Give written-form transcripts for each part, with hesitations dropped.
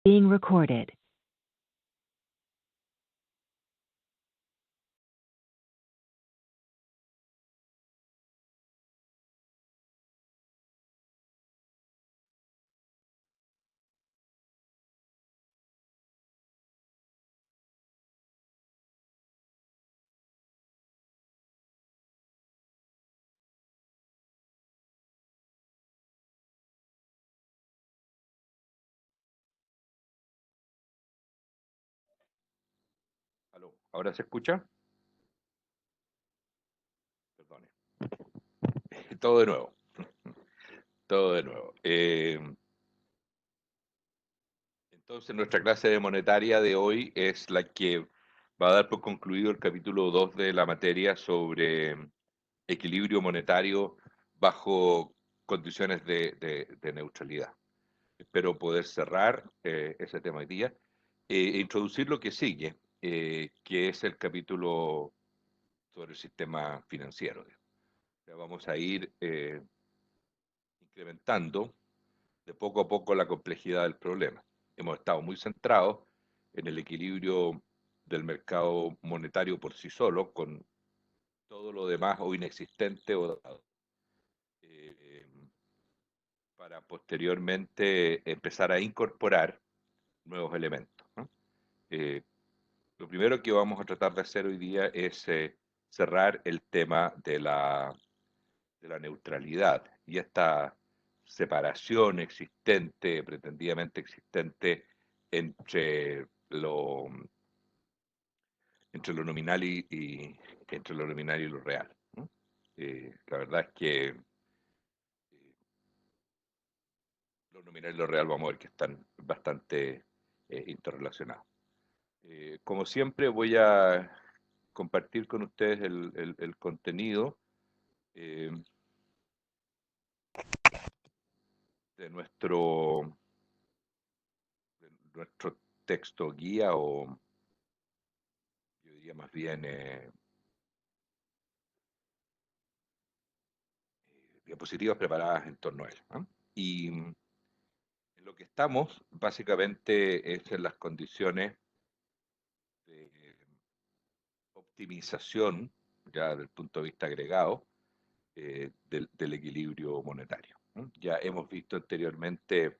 Being recorded. ¿Aló? ¿Ahora se escucha? Perdone. Todo de nuevo, todo de nuevo. Entonces, nuestra clase de monetaria de hoy es la que va a dar por concluido el capítulo 2 de la materia sobre equilibrio monetario bajo condiciones de neutralidad. Espero poder cerrar ese tema hoy día e introducir lo que sigue, que es el capítulo sobre el sistema financiero. Ya vamos a ir incrementando de poco a poco la complejidad del problema. Hemos estado muy centrados en el equilibrio del mercado monetario por sí solo, con todo lo demás o inexistente o dado, eh, para posteriormente empezar a incorporar nuevos elementos, ¿no? Eh, lo primero que vamos a tratar de hacer hoy día es cerrar el tema de la neutralidad y esta separación existente, pretendidamente existente, entre lo, entre lo nominal entre lo nominal y lo real, ¿no? La verdad es que lo nominal y lo real vamos a ver que están bastante interrelacionados. Como siempre voy a compartir con ustedes el contenido eh, de nuestro texto guía o yo diría más bien diapositivas preparadas en torno a él, ¿no? Y en lo que estamos básicamente es en las condiciones de optimización, ya desde el punto de vista agregado, del equilibrio monetario, ¿no? Ya hemos visto anteriormente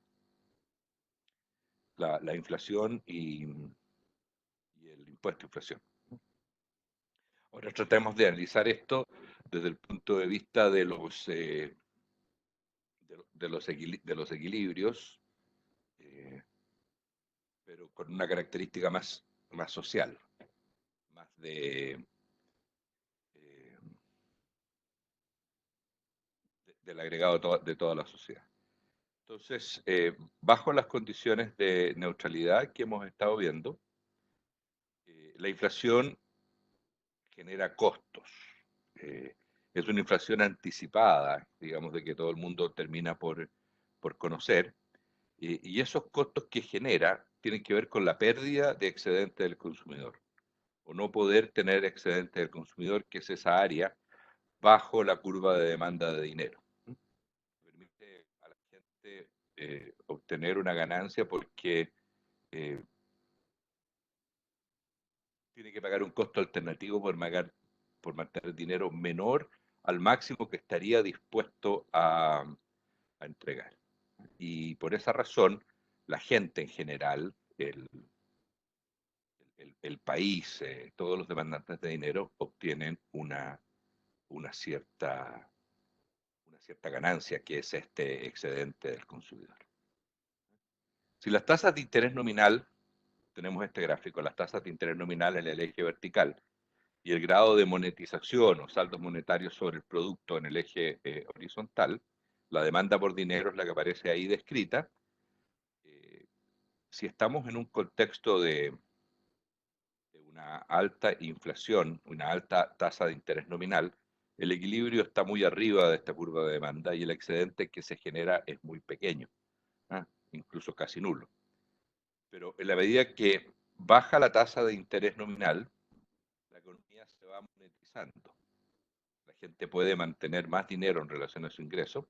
la inflación y el impuesto de inflación. Ahora tratemos de analizar esto desde el punto de vista de los equilibrios, eh, pero con una característica más social, más eh, del agregado de toda la sociedad. Entonces, bajo las condiciones de neutralidad que hemos estado viendo, la inflación genera costos. Eh, es una inflación anticipada, digamos, de que todo el mundo termina por conocer, y esos costos que genera tienen que ver con la pérdida de excedente del consumidor, o no poder tener excedente del consumidor, que es esa área bajo la curva de demanda de dinero. Permite a la gente obtener una ganancia porque eh, tiene que pagar un costo alternativo por mantener dinero menor al máximo que estaría dispuesto a entregar. Y por esa razón, la gente en general, el país, todos los demandantes de dinero obtienen una una cierta ganancia, que es este excedente del consumidor. Si las tasas de interés nominal, tenemos este gráfico, las tasas de interés nominal en el eje vertical y el grado de monetización o saldos monetarios sobre el producto en el eje horizontal, la demanda por dinero es la que aparece ahí descrita. Eh, si estamos en un contexto de una alta inflación, una alta tasa de interés nominal, el equilibrio está muy arriba de esta curva de demanda y el excedente que se genera es muy pequeño, ¿ah? Incluso casi nulo. Pero en la medida que baja la tasa de interés nominal, la economía se va monetizando. La gente puede mantener más dinero en relación a su ingreso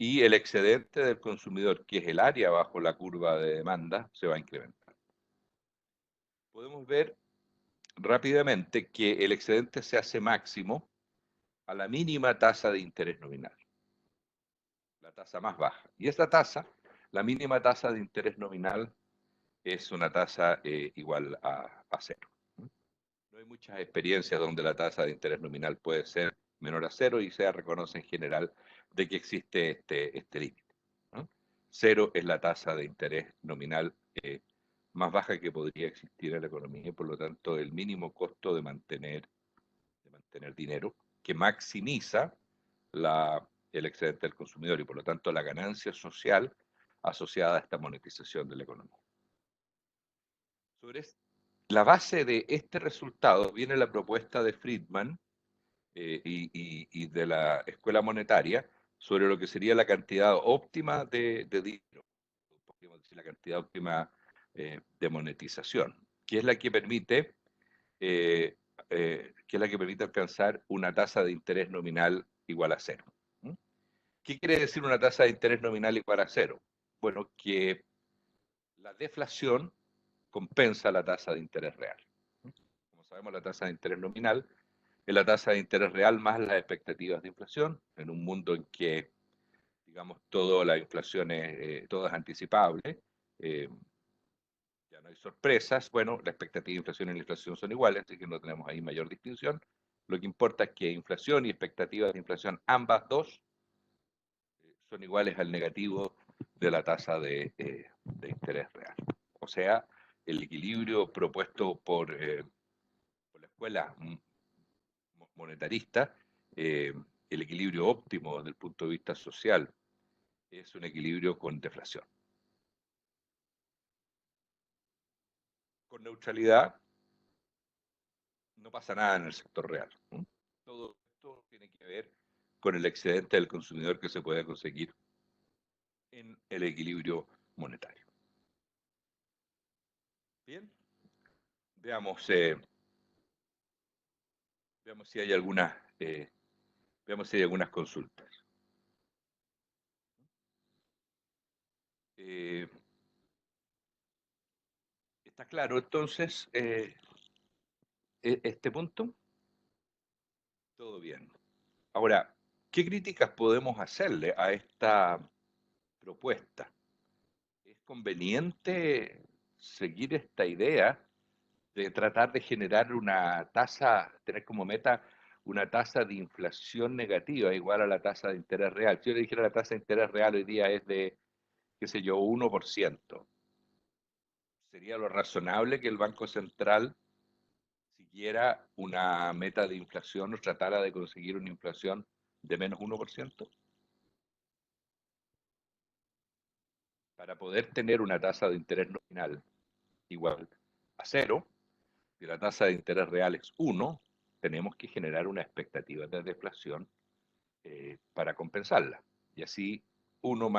y el excedente del consumidor, que es el área bajo la curva de demanda, se va a incrementar. Podemos ver rápidamente que el excedente se hace máximo a la mínima tasa de interés nominal, la tasa más baja. Y esta tasa, la mínima tasa de interés nominal, es una tasa igual a cero. No hay muchas experiencias donde la tasa de interés nominal puede ser menor a cero y se reconoce en general de que existe este límite, ¿no? Cero es la tasa de interés nominal más baja que podría existir en la economía y por lo tanto el mínimo costo de mantener dinero que maximiza el excedente del consumidor y por lo tanto la ganancia social asociada a esta monetización de la economía. Sobre la base de este resultado viene la propuesta de Friedman y de la Escuela Monetaria sobre lo que sería la cantidad óptima de dinero, podríamos decir la cantidad óptima de monetización, que es la que permite alcanzar una tasa de interés nominal igual a cero. ¿Mm? ¿Qué quiere decir una tasa de interés nominal igual a cero? Bueno, que la deflación compensa la tasa de interés real. Como sabemos, la tasa de interés nominal es la tasa de interés real más las expectativas de inflación, en un mundo en que, digamos, toda la inflación todo es anticipable, eh, ya no hay sorpresas, bueno, la expectativa de inflación y la inflación son iguales, así que no tenemos ahí mayor distinción. Lo que importa es que inflación y expectativas de inflación, ambas dos, son iguales al negativo de la tasa de interés real. O sea, el equilibrio propuesto por la escuela monetarista, el equilibrio óptimo desde el punto de vista social, es un equilibrio con deflación. Con neutralidad no pasa nada en el sector real. Todo esto tiene que ver con el excedente del consumidor que se puede conseguir en el equilibrio monetario. Bien, veamos, veamos si hay algunas consultas. ¿Está claro entonces este punto? Todo bien. Ahora, ¿qué críticas podemos hacerle a esta propuesta? ¿Es conveniente seguir esta idea de tratar de generar una tasa, tener como meta una tasa de inflación negativa igual a la tasa de interés real? Si yo le dijera la tasa de interés real hoy día es de, qué sé yo, 1%, ¿sería lo razonable que el Banco Central siguiera una meta de inflación o tratara de conseguir una inflación de menos 1%? Para poder tener una tasa de interés nominal igual a cero, si la tasa de interés real es 1, tenemos que generar una expectativa de deflación para compensarla. Y así 1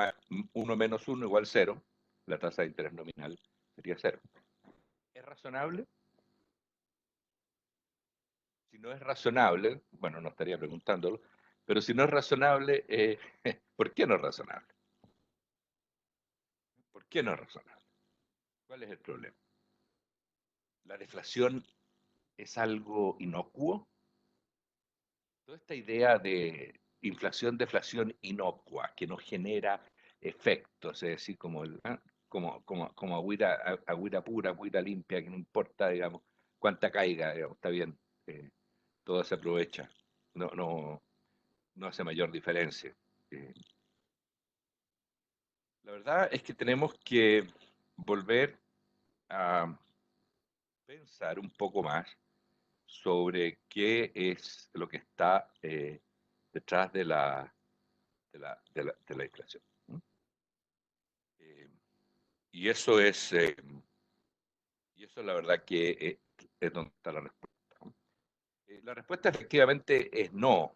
menos 1 igual 0, la tasa de interés nominal sería 0. ¿Es razonable? Si no es razonable, bueno, no estaría preguntándolo, pero si no es razonable, ¿por qué no es razonable? ¿Por qué no es razonable? ¿Cuál es el problema? ¿La deflación es algo inocuo? Toda esta idea de inflación, deflación inocua, que no genera efectos, es decir, como agüita pura, agüita limpia, que no importa, digamos, cuánta caiga, digamos, está bien, todo se aprovecha, no hace mayor diferencia. Eh, la verdad es que tenemos que volver a pensar un poco más sobre qué es lo que está detrás de la inflación. Eh, y eso y eso la verdad que es donde está la respuesta. La respuesta efectivamente es no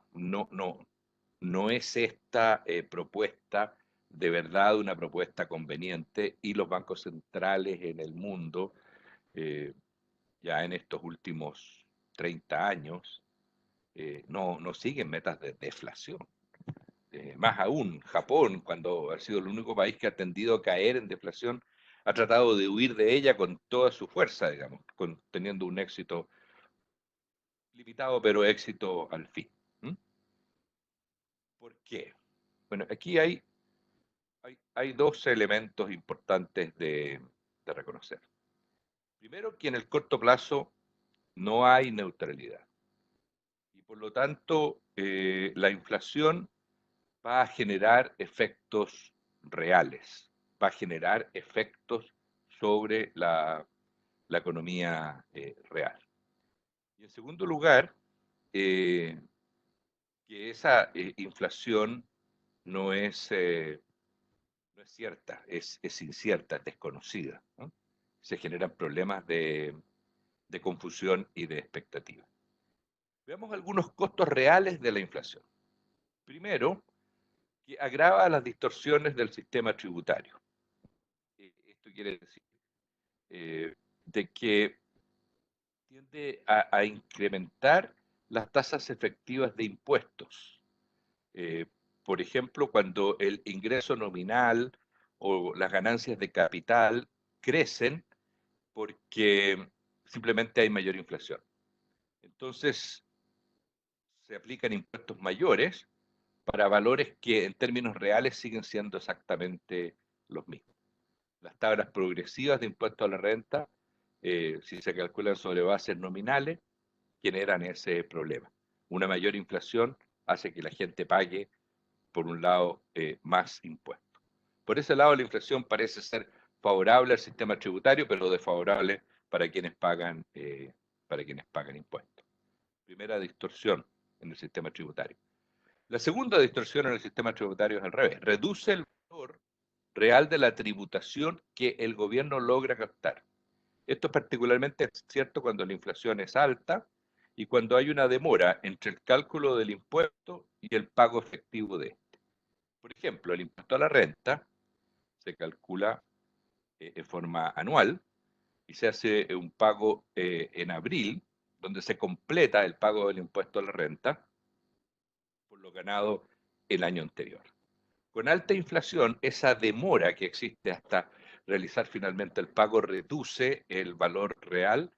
es esta propuesta de verdad una propuesta conveniente y los bancos centrales en el mundo, ya en estos últimos 30 años, no siguen metas de deflación. Más aún, Japón, cuando ha sido el único país que ha tendido a caer en deflación, ha tratado de huir de ella con toda su fuerza, digamos, teniendo un éxito limitado, pero éxito al fin. ¿Mm? ¿Por qué? Bueno, aquí hay dos elementos importantes de reconocer. Primero, que en el corto plazo no hay neutralidad. Y por lo tanto, la inflación va a generar efectos reales, va a generar efectos sobre la economía real. Y en segundo lugar, que esa inflación no es, no es cierta, es incierta, es desconocida, ¿no? Se generan problemas de confusión y de expectativa. Veamos algunos costos reales de la inflación. Primero, que agrava las distorsiones del sistema tributario. Esto quiere decir de que tiende a incrementar las tasas efectivas de impuestos. Eh, por ejemplo, cuando el ingreso nominal o las ganancias de capital crecen porque simplemente hay mayor inflación. Entonces, se aplican impuestos mayores para valores que en términos reales siguen siendo exactamente los mismos. Las tablas progresivas de impuesto a la renta, si se calculan sobre bases nominales, generan ese problema. Una mayor inflación hace que la gente pague, por un lado, más impuestos. Por ese lado, la inflación parece ser favorable al sistema tributario, pero desfavorable para quienes pagan impuestos. Primera distorsión en el sistema tributario. La segunda distorsión en el sistema tributario es al revés. Reduce el valor real de la tributación que el gobierno logra captar. Esto es particularmente cierto cuando la inflación es alta y cuando hay una demora entre el cálculo del impuesto y el pago efectivo de este. Por ejemplo, el impuesto a la renta se calcula en forma anual y se hace un pago en abril, donde se completa el pago del impuesto a la renta por lo ganado el año anterior. Con alta inflación, esa demora que existe hasta realizar finalmente el pago reduce el valor real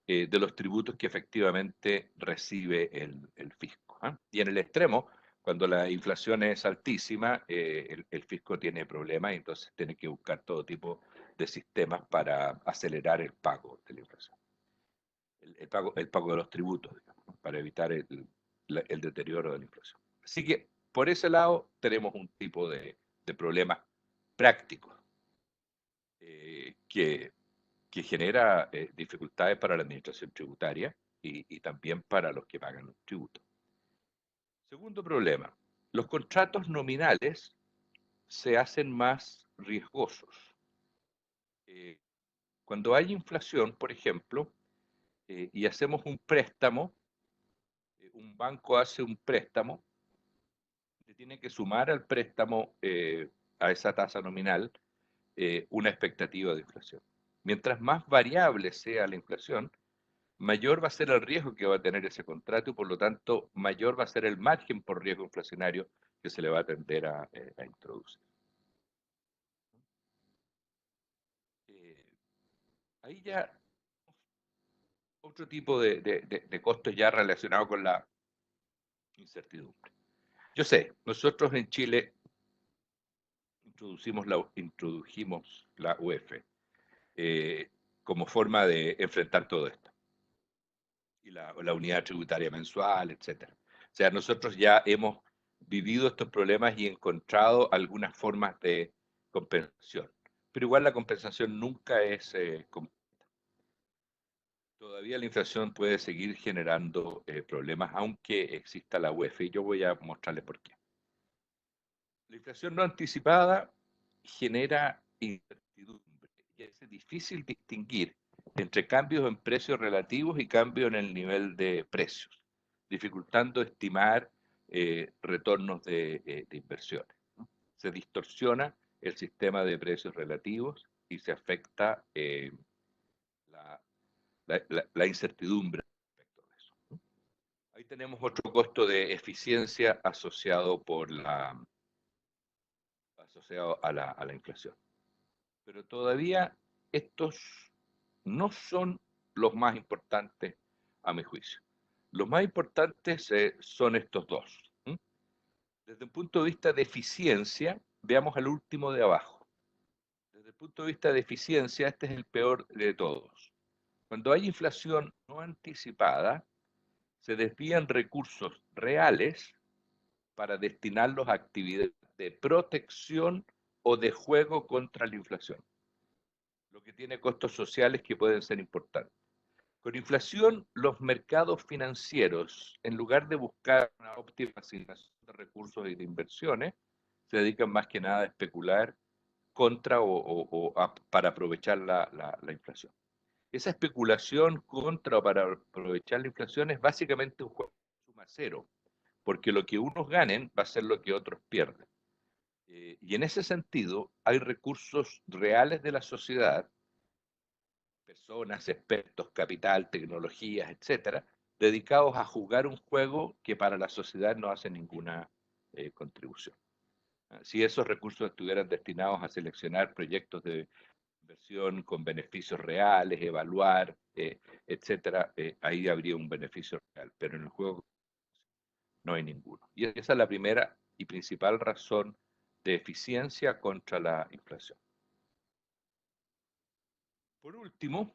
de los tributos que efectivamente recibe el fisco. ¿Eh? Y en el extremo, cuando la inflación es altísima, el fisco tiene problemas y entonces tiene que buscar todo tipo de sistemas para acelerar el pago de la inflación. El pago de los tributos, digamos, ¿no? Para evitar el deterioro de la inflación. Así que por ese lado tenemos un tipo de problemas prácticos que genera dificultades para la administración tributaria y también para los que pagan los tributos. Segundo problema, los contratos nominales se hacen más riesgosos. Eh, Cuando hay inflación, por ejemplo, y hacemos un préstamo, un banco hace un préstamo, le tiene que sumar al préstamo a esa tasa nominal una expectativa de inflación. Mientras más variable sea la inflación, mayor va a ser el riesgo que va a tener ese contrato y por lo tanto mayor va a ser el margen por riesgo inflacionario que se le va a tender a introducir. Eh, Ahí ya otro tipo de costos ya relacionado con la incertidumbre. Yo sé, nosotros en Chile introdujimos la UEF eh, como forma de enfrentar todo esto. Y la unidad tributaria mensual, etcétera. O sea, nosotros ya hemos vivido estos problemas y encontrado algunas formas de compensación. Pero igual la compensación nunca es completa. Todavía la inflación puede seguir generando problemas, aunque exista la UEF, y yo voy a mostrarles por qué. La inflación no anticipada genera incertidumbre y es difícil distinguir entre cambios en precios relativos y cambios en el nivel de precios, dificultando estimar retornos de inversiones, ¿no? Se distorsiona el sistema de precios relativos y se afecta la incertidumbre respecto de eso, ¿no? Ahí tenemos otro costo de eficiencia asociado a la inflación. Pero todavía estos no son los más importantes a mi juicio. Los más importantes son estos dos. ¿Mm? Desde un punto de vista de eficiencia, veamos al último de abajo. Desde el punto de vista de eficiencia, este es el peor de todos. Cuando hay inflación no anticipada, se desvían recursos reales para destinarlos a actividades de protección o de juego contra la inflación, lo que tiene costos sociales que pueden ser importantes. Con inflación, los mercados financieros, en lugar de buscar una óptima asignación de recursos y de inversiones, se dedican más que nada a especular contra para aprovechar la inflación. Esa especulación contra o para aprovechar la inflación es básicamente un juego de suma cero, porque lo que unos ganen va a ser lo que otros pierden. Y en ese sentido, hay recursos reales de la sociedad, personas, expertos, capital, tecnologías, etcétera, dedicados a jugar un juego que para la sociedad no hace ninguna contribución. Si esos recursos estuvieran destinados a seleccionar proyectos de inversión con beneficios reales, evaluar, etcétera, ahí habría un beneficio real, pero en el juego no hay ninguno. Y esa es la primera y principal razón de eficiencia contra la inflación. Por último,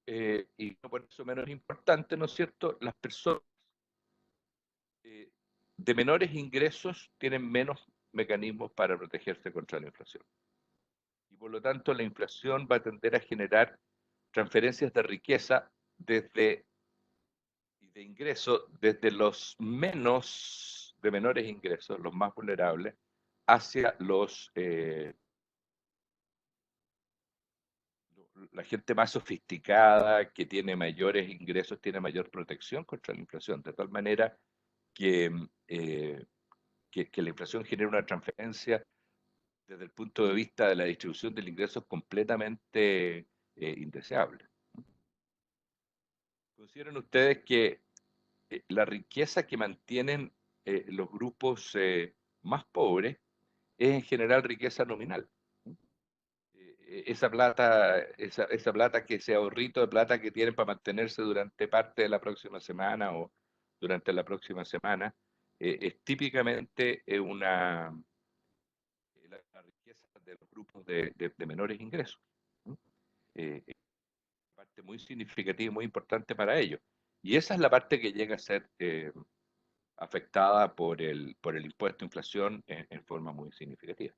y no por eso menos importante, ¿no es cierto?, las personas eh, de menores ingresos tienen menos mecanismos para protegerse contra la inflación. Y por lo tanto, la inflación va a tender a generar transferencias de riqueza y de ingresos desde los menos de menores ingresos, los más vulnerables, hacia la gente más sofisticada, que tiene mayores ingresos, tiene mayor protección contra la inflación, de tal manera que, que la inflación genera una transferencia desde el punto de vista de la distribución del ingreso completamente indeseable. ¿Consideran ustedes que la riqueza que mantienen los grupos más pobres es en general riqueza nominal? Esa plata, que ese ahorrito de plata que tienen para mantenerse durante parte de la próxima semana o durante la próxima semana, es típicamente la riqueza de los grupos de menores ingresos. ¿No? Es una parte muy significativa y muy importante para ellos. Y esa es la parte que llega a ser afectada por el impuesto a inflación en forma muy significativa.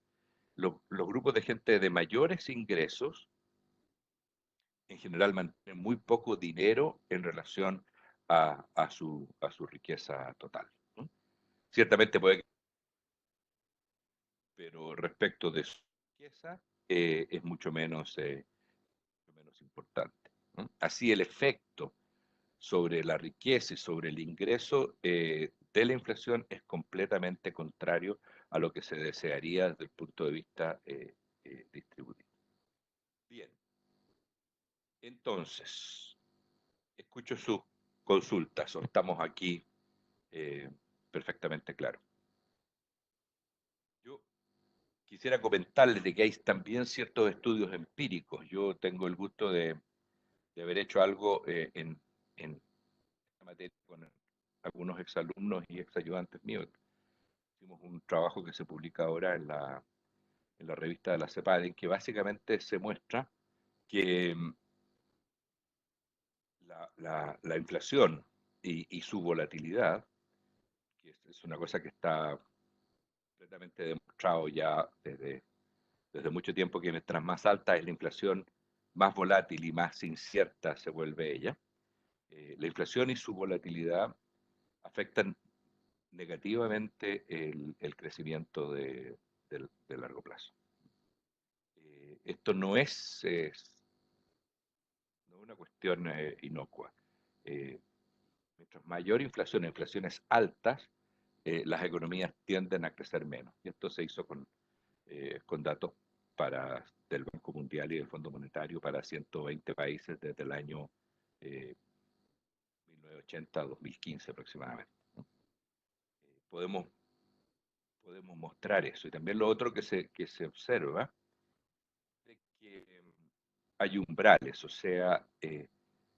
Los grupos de gente de mayores ingresos en general mantienen muy poco dinero en relación a su riqueza total, ¿no? Ciertamente puede, pero respecto de su riqueza es mucho menos importante, ¿no? Así el efecto sobre la riqueza y sobre el ingreso de la inflación es completamente contrario a lo que se desearía desde el punto de vista distributivo. Bien, entonces, escucho sus consultas, o estamos aquí eh, perfectamente claros. Yo quisiera comentarles de que hay también ciertos estudios empíricos. Yo tengo el gusto de haber hecho algo en esta materia con algunos exalumnos y exayudantes míos. Hicimos un trabajo que se publica ahora en la revista de la CEPAD, en que básicamente se muestra que la inflación y su volatilidad, que es una cosa que está completamente demostrado ya desde mucho tiempo, que mientras más alta es la inflación, más volátil y más incierta se vuelve ella. La inflación y su volatilidad afectan negativamente el crecimiento de largo plazo. Esto no es una cuestión inocua. Eh, Mientras mayor inflación, inflaciones altas, las economías tienden a crecer menos. Y esto se hizo con datos del Banco Mundial y del Fondo Monetario para 120 países desde el año 1980 a 2015 aproximadamente, ¿no? Podemos, podemos mostrar eso. Y también lo otro que se observa es que hay umbrales, o sea,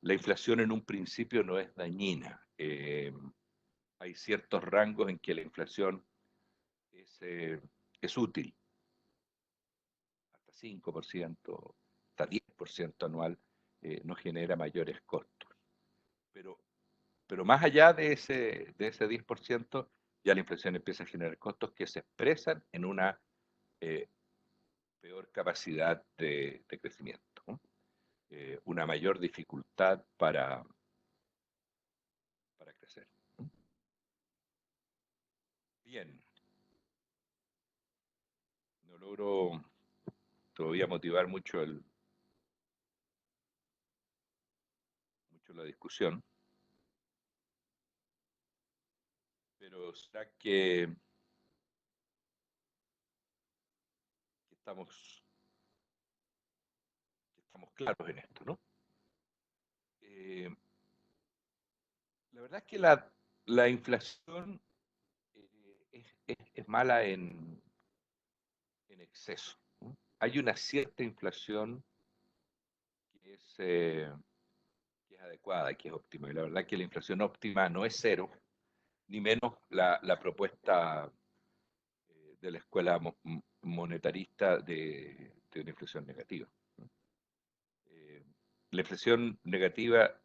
la inflación en un principio no es dañina. Hay ciertos rangos en que la inflación es útil, hasta 5%, hasta 10% anual, no genera mayores costos. Pero, pero más allá de ese 10%, ya la inflación empieza a generar costos que se expresan en una eh, peor capacidad de crecimiento, ¿no? Una mayor dificultad para crecer. Bien, no logro todavía motivar mucho la discusión, pero será que estamos claros en esto, ¿no? Eh, la verdad es que la inflación es mala en exceso, ¿no? Hay una cierta inflación que es adecuada, que es óptima. Y la verdad es que la inflación óptima no es cero, ni menos la propuesta de la escuela monetarista de una inflación negativa, ¿no? Eh, la inflación negativa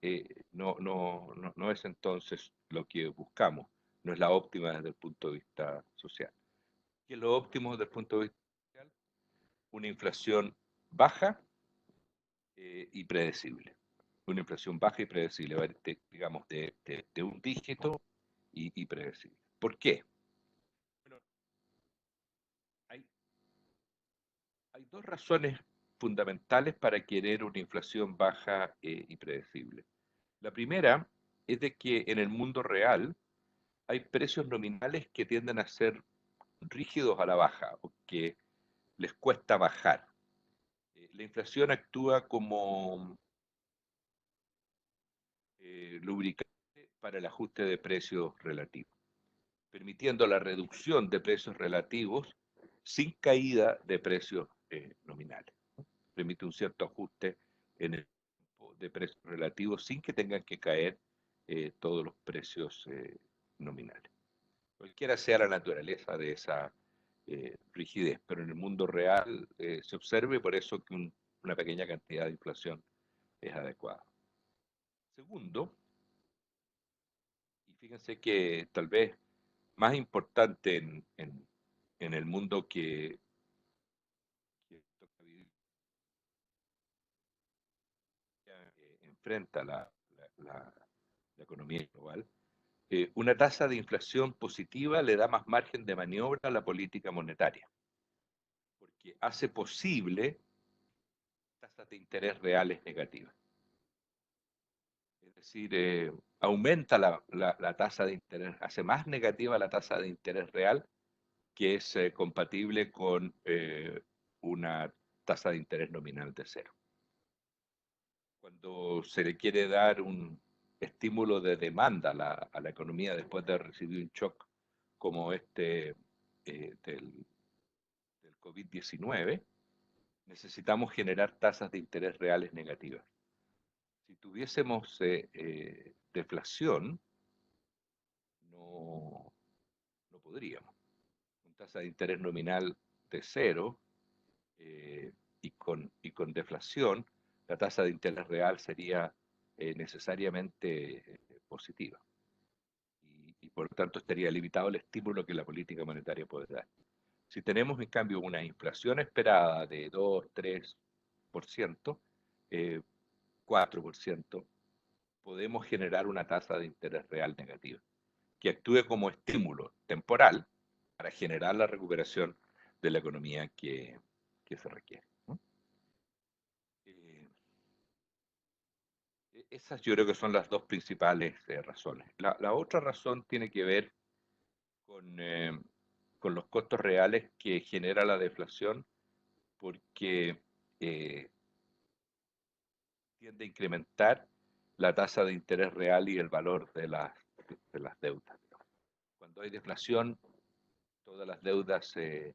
no es entonces lo que buscamos, no es la óptima desde el punto de vista social. ¿Qué es lo óptimo desde el punto de vista social? Una inflación baja y predecible. Una inflación baja y predecible, digamos, de un dígito y predecible. ¿Por qué? Bueno, hay, hay dos razones fundamentales para querer una inflación baja y predecible. La primera es de que en el mundo real hay precios nominales que tienden a ser rígidos a la baja o que les cuesta bajar. La inflación actúa como lubricante para el ajuste de precios relativos, permitiendo la reducción de precios relativos sin caída de precios nominales. Permite un cierto ajuste en el de precios relativos sin que tengan que caer todos los precios nominales. Cualquiera sea la naturaleza de esa rigidez, pero en el mundo real se observa y por eso que una pequeña cantidad de inflación es adecuada. Segundo, y fíjense que tal vez más importante en el mundo que toca vivir, enfrenta la economía global, una tasa de inflación positiva le da más margen de maniobra a la política monetaria, porque hace posible tasas de interés reales negativas. Es decir, aumenta la tasa de interés, hace más negativa la tasa de interés real, que es compatible con una tasa de interés nominal de cero. Cuando se le quiere dar un estímulo de demanda a la economía después de recibir un shock como este del COVID-19, necesitamos generar tasas de interés reales negativas. Si tuviésemos deflación, no, no podríamos. Con tasa de interés nominal de cero eh, y con deflación, la tasa de interés real sería necesariamente positiva. Y por lo tanto estaría limitado el estímulo que la política monetaria puede dar. Si tenemos en cambio una inflación esperada de 2, 3%, 4%, podemos generar una tasa de interés real negativa, que actúe como estímulo temporal para generar la recuperación de la economía que se requiere, ¿no? Eh, Esas yo creo que son las dos principales razones. La otra razón tiene que ver con, eh, con los costos reales que genera la deflación, porque eh, tiende a incrementar la tasa de interés real y el valor de las deudas. Cuando hay deflación, todas las deudas se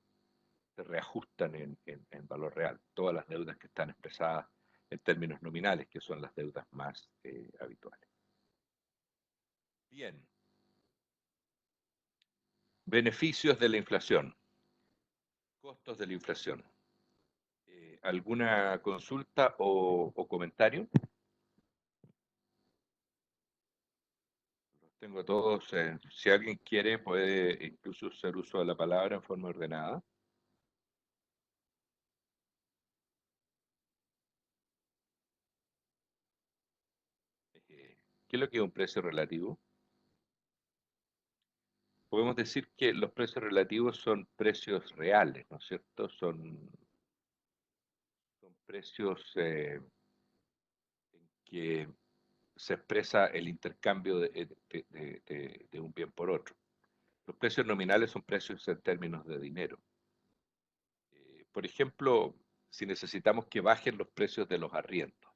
reajustan en valor real, todas las deudas que están expresadas en términos nominales, que son las deudas más habituales. Bien. Beneficios de la inflación, costos de la inflación. ¿Alguna consulta o comentario? Los tengo todos. Si alguien quiere, puede incluso hacer uso de la palabra en forma ordenada. ¿Qué es lo que es un precio relativo? Podemos decir que los precios relativos son precios reales, ¿no es cierto? Son precios en que se expresa el intercambio de un bien por otro. Los precios nominales son precios en términos de dinero. Por ejemplo, si necesitamos que bajen los precios de los arriendos,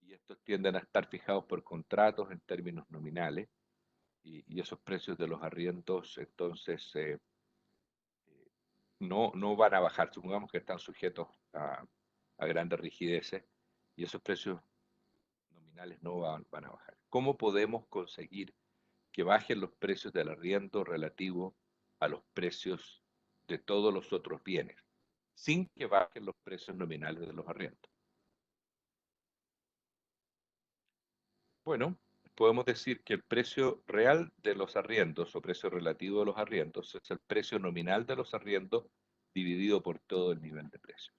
y estos tienden a estar fijados por contratos en términos nominales, y esos precios de los arriendos entonces no van a bajar. Supongamos que están sujetos a grandes rigideces y esos precios nominales no van a bajar. ¿Cómo podemos conseguir que bajen los precios del arriendo relativo a los precios de todos los otros bienes, sin que bajen los precios nominales de los arriendos? Bueno, podemos decir que el precio real de los arriendos o precio relativo de los arriendos es el precio nominal de los arriendos dividido por todo el nivel de precios.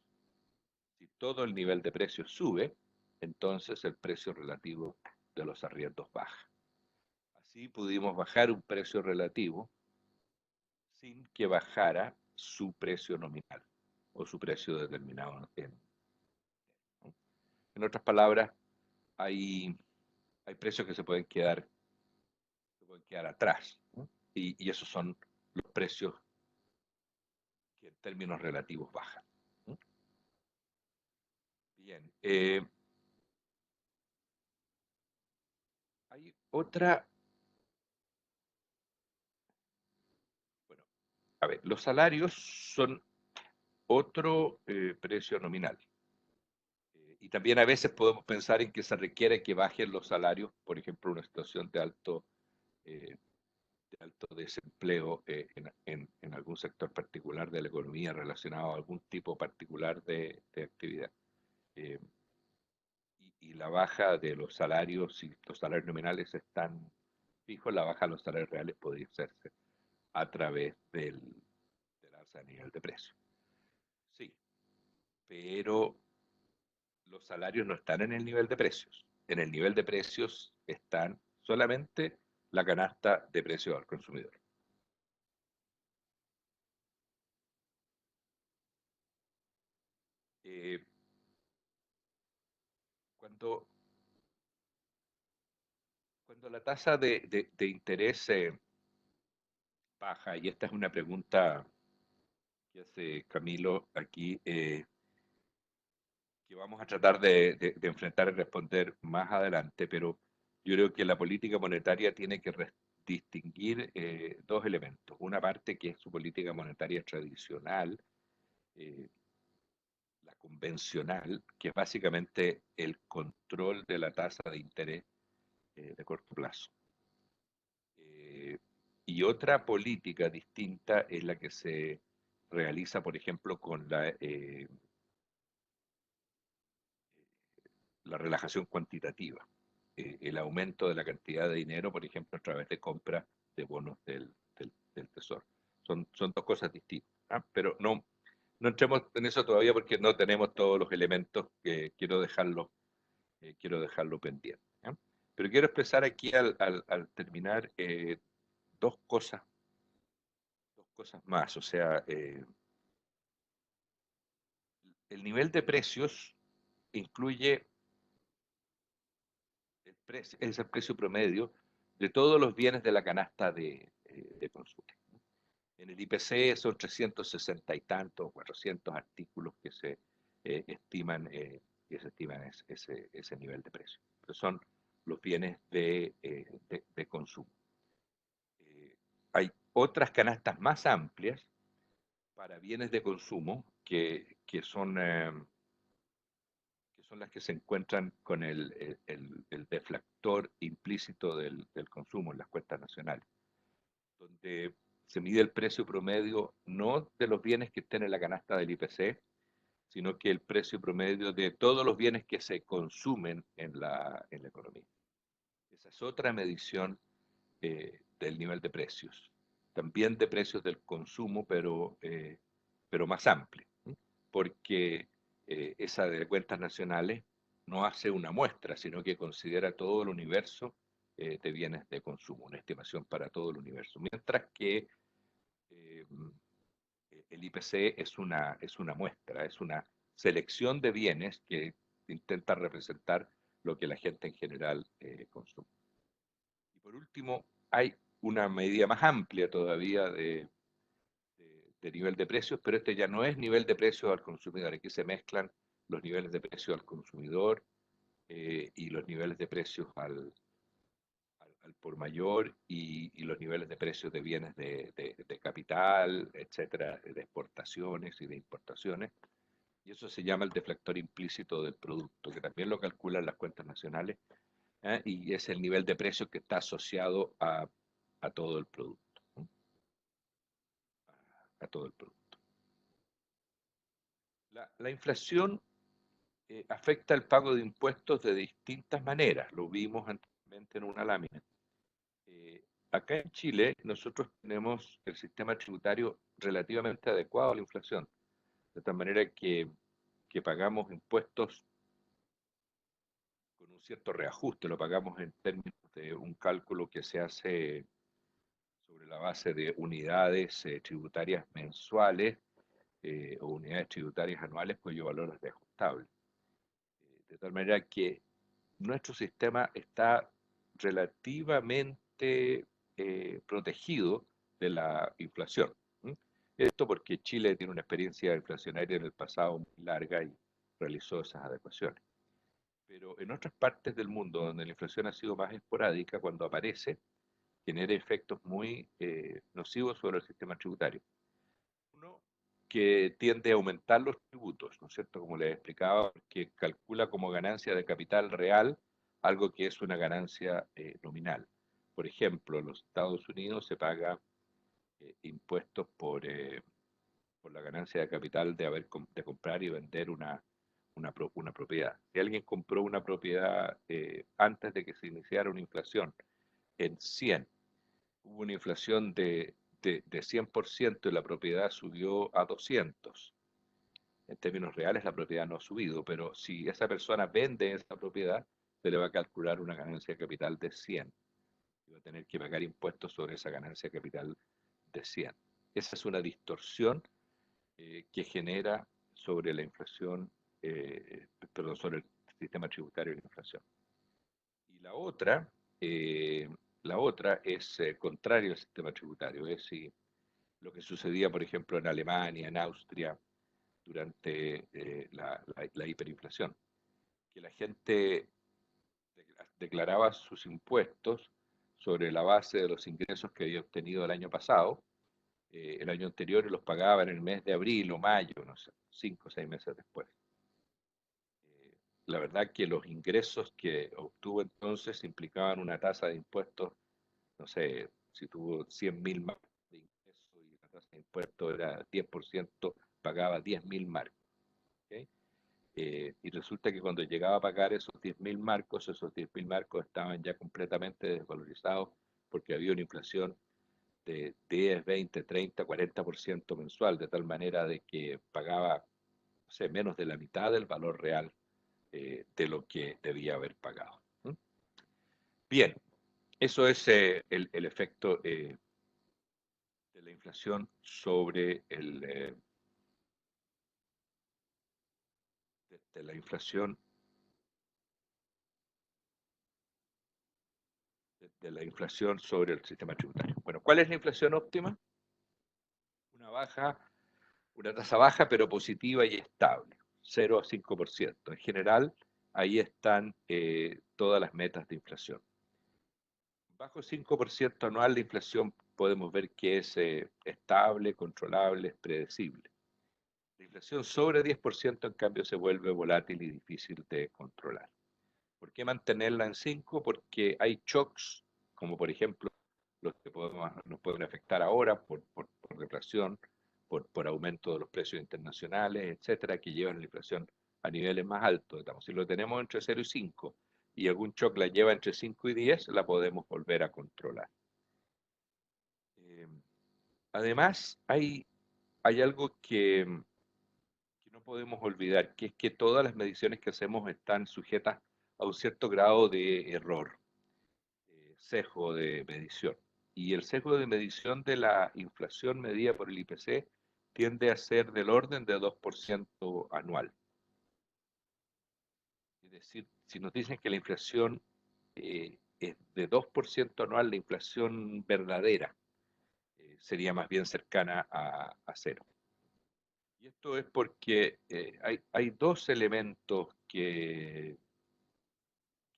Si todo el nivel de precios sube, entonces el precio relativo de los arriendos baja. Así pudimos bajar un precio relativo sin que bajara su precio nominal o su precio determinado en otras palabras, hay precios que se pueden quedar atrás, ¿no? Y esos son los precios que en términos relativos bajan, ¿no? Bien, hay otra, bueno, a ver, los salarios son otro precio nominal. Y también a veces podemos pensar en que se requiere que bajen los salarios, por ejemplo, una situación eh, de alto desempleo en algún sector particular de la economía relacionado a algún tipo particular de actividad. Eh, y la baja de los salarios, si los salarios nominales están fijos, la baja de los salarios reales podría hacerse a través del alza de nivel de precio. Sí, pero los salarios no están en el nivel de precios. En el nivel de precios están solamente la canasta de precios al consumidor. Eh, cuando, cuando la tasa de interés baja, y esta es una pregunta que hace Camilo aquí, que vamos a tratar de enfrentar y responder más adelante, pero yo creo que la política monetaria tiene que distinguir dos elementos. Una parte que es su política monetaria tradicional, eh, la convencional, que es básicamente el control de la tasa de interés de corto plazo. Eh, y otra política distinta es la que se realiza, por ejemplo, con la relajación cuantitativa, el aumento de la cantidad de dinero, por ejemplo, a través de compra de bonos del Tesoro. Son dos cosas distintas, ¿ah? Pero no entremos en eso todavía porque no tenemos todos los elementos que quiero dejarlo pendiente, ¿ah? Pero quiero expresar aquí al terminar dos cosas más. O sea, el nivel de precios incluye es el precio promedio de todos los bienes de la canasta de consumo. En el IPC son 360 y tantos, 400 artículos que se estiman ese nivel de precio. Pero son los bienes de consumo. Hay otras canastas más amplias para bienes de consumo que son las que se encuentran con el deflactor implícito del consumo en las cuentas nacionales, donde se mide el precio promedio no de los bienes que estén en la canasta del IPC, sino que el precio promedio de todos los bienes que se consumen en la economía. Esa es otra medición del nivel de precios, también de precios del consumo, pero más amplio, ¿sí? Porque esa de cuentas nacionales no hace una muestra, sino que considera todo el universo de bienes de consumo, una estimación para todo el universo, mientras que eh, el IPC es una muestra, es una selección de bienes que intenta representar lo que la gente en general consume. Y por último, hay una medida más amplia todavía de nivel de precios, pero este ya no es nivel de precios al consumidor, aquí se mezclan los niveles de precios al consumidor y los niveles de precios al por mayor y los niveles de precios de bienes de capital, etcétera, de exportaciones y de importaciones. Y eso se llama el deflactor implícito del producto, que también lo calculan las cuentas nacionales, y es el nivel de precios que está asociado a todo el producto, ¿no? A todo el producto. La inflación afecta el pago de impuestos de distintas maneras, lo vimos anteriormente en una lámina. Acá en Chile nosotros tenemos el sistema tributario relativamente adecuado a la inflación, de tal manera que pagamos impuestos con un cierto reajuste, lo pagamos en términos de un cálculo que se hace sobre la base de unidades tributarias mensuales o unidades tributarias anuales cuyo valor es reajustable. De tal manera que nuestro sistema está relativamente protegido de la inflación. ¿Sí? Esto porque Chile tiene una experiencia inflacionaria en el pasado muy larga y realizó esas adecuaciones. Pero en otras partes del mundo donde la inflación ha sido más esporádica, cuando aparece, genera efectos muy nocivos sobre el sistema tributario. Uno, que tiende a aumentar los tributos, ¿no es cierto? Como les explicaba, que calcula como ganancia de capital real algo que es una ganancia nominal. Por ejemplo, en los Estados Unidos se paga impuestos por la ganancia de capital de comprar y vender una propiedad. Si alguien compró una propiedad antes de que se iniciara una inflación en 100, hubo una inflación de 100% y la propiedad subió a 200. En términos reales la propiedad no ha subido, pero si esa persona vende esa propiedad, se le va a calcular una ganancia de capital de 100 y va a tener que pagar impuestos sobre esa ganancia de capital de 100. Esa es una distorsión que genera sobre la inflación, sobre el sistema tributario y la inflación. Y eh, la otra es contrario al sistema tributario, es si lo que sucedía, por ejemplo, en Alemania, en Austria, durante la hiperinflación, que la gente declaraba sus impuestos sobre la base de los ingresos que había obtenido el año pasado, el año anterior, y los pagaba en el mes de abril o mayo, no sé, 5 o 6 meses después. La verdad que los ingresos que obtuvo entonces implicaban una tasa de impuestos, no sé, si tuvo 100.000 marcos de ingresos y la tasa de impuestos era 10%, pagaba 10.000 marcos. ¿Okay? Y resulta que cuando llegaba a pagar esos 10.000 marcos, esos 10.000 marcos estaban ya completamente desvalorizados porque había una inflación de 10, 20, 30, 40% mensual, de tal manera de que pagaba, no sé, menos de la mitad del valor real de lo que debía haber pagado. ¿Mm? Bien, eso es el efecto de la inflación sobre de la inflación de la inflación sobre el sistema tributario. Bueno, ¿cuál es la inflación óptima? Una tasa baja pero positiva y estable, 0 a 5%. En general, ahí están todas las metas de inflación. Bajo 5% anual la inflación podemos ver que es estable, controlable, es predecible. La inflación sobre 10% en cambio se vuelve volátil y difícil de controlar. ¿Por qué mantenerla en 5? Porque hay shocks, como por ejemplo los que nos pueden afectar ahora por deflación, por aumento de los precios internacionales, etcétera, que llevan la inflación a niveles más altos. Si lo tenemos entre 0 y 5 y algún shock la lleva entre 5 y 10, la podemos volver a controlar. Además, hay algo que no podemos olvidar, que es que todas las mediciones que hacemos están sujetas a un cierto grado de error, sesgo de medición. Y el sesgo de medición de la inflación medida por el IPC tiende a ser del orden de 2% anual. Es decir, si nos dicen que la inflación es de 2% anual, la inflación verdadera sería más bien cercana a cero. Y esto es porque hay dos elementos que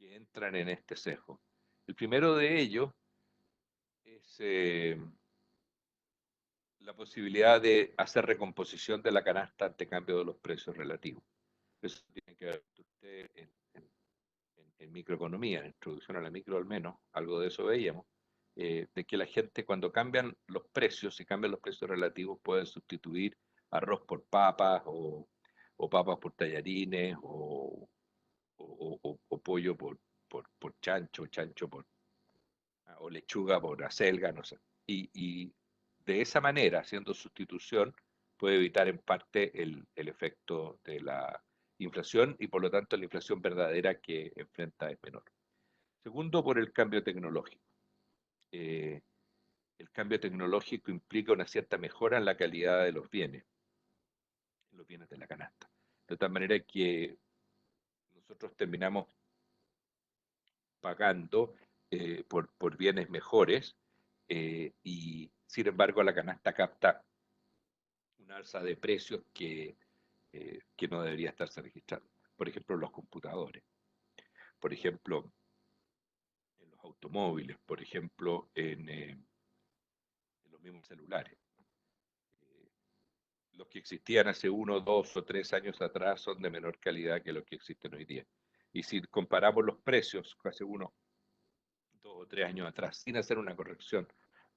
entran en este sesgo. El primero de ellos es la posibilidad de hacer recomposición de la canasta ante cambio de los precios relativos. Eso tiene que ver usted en microeconomía, en introducción a la micro al menos, algo de eso veíamos, de que la gente cuando cambian los precios, si cambian los precios relativos, pueden sustituir arroz por papas o papas por tallarines o pollo por chancho, chancho o lechuga por acelga, no sé. Y de esa manera, haciendo sustitución, puede evitar en parte el efecto de la inflación y por lo tanto la inflación verdadera que enfrenta es menor. Segundo, por el cambio tecnológico. Eh, el cambio tecnológico implica una cierta mejora en la calidad de los bienes de la canasta. De tal manera que nosotros terminamos pagando por bienes mejores y sin embargo la canasta capta una alza de precios que no debería estarse registrando. Por ejemplo, los computadores, por ejemplo, en los automóviles, por ejemplo, en los mismos celulares. Eh, los que existían hace 1, 2 o 3 años atrás son de menor calidad que los que existen hoy día. Y si comparamos los precios hace 1, 2 o 3 años atrás, sin hacer una corrección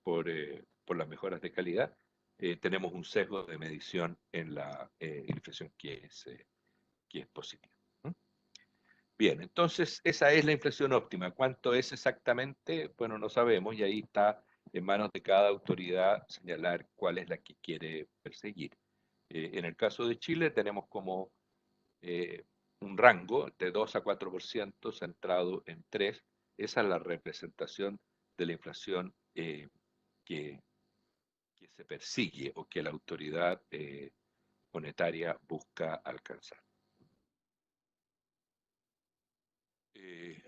por las mejoras de calidad, tenemos un sesgo de medición en la inflación que es positiva. Bien, entonces esa es la inflación óptima. ¿Cuánto es exactamente? Bueno, no sabemos y ahí está en manos de cada autoridad señalar cuál es la que quiere perseguir. En el caso de Chile tenemos como un rango de 2 a 4% centrado en 3. Esa es la representación de la inflación que, que se persigue o que la autoridad monetaria busca alcanzar. Eh,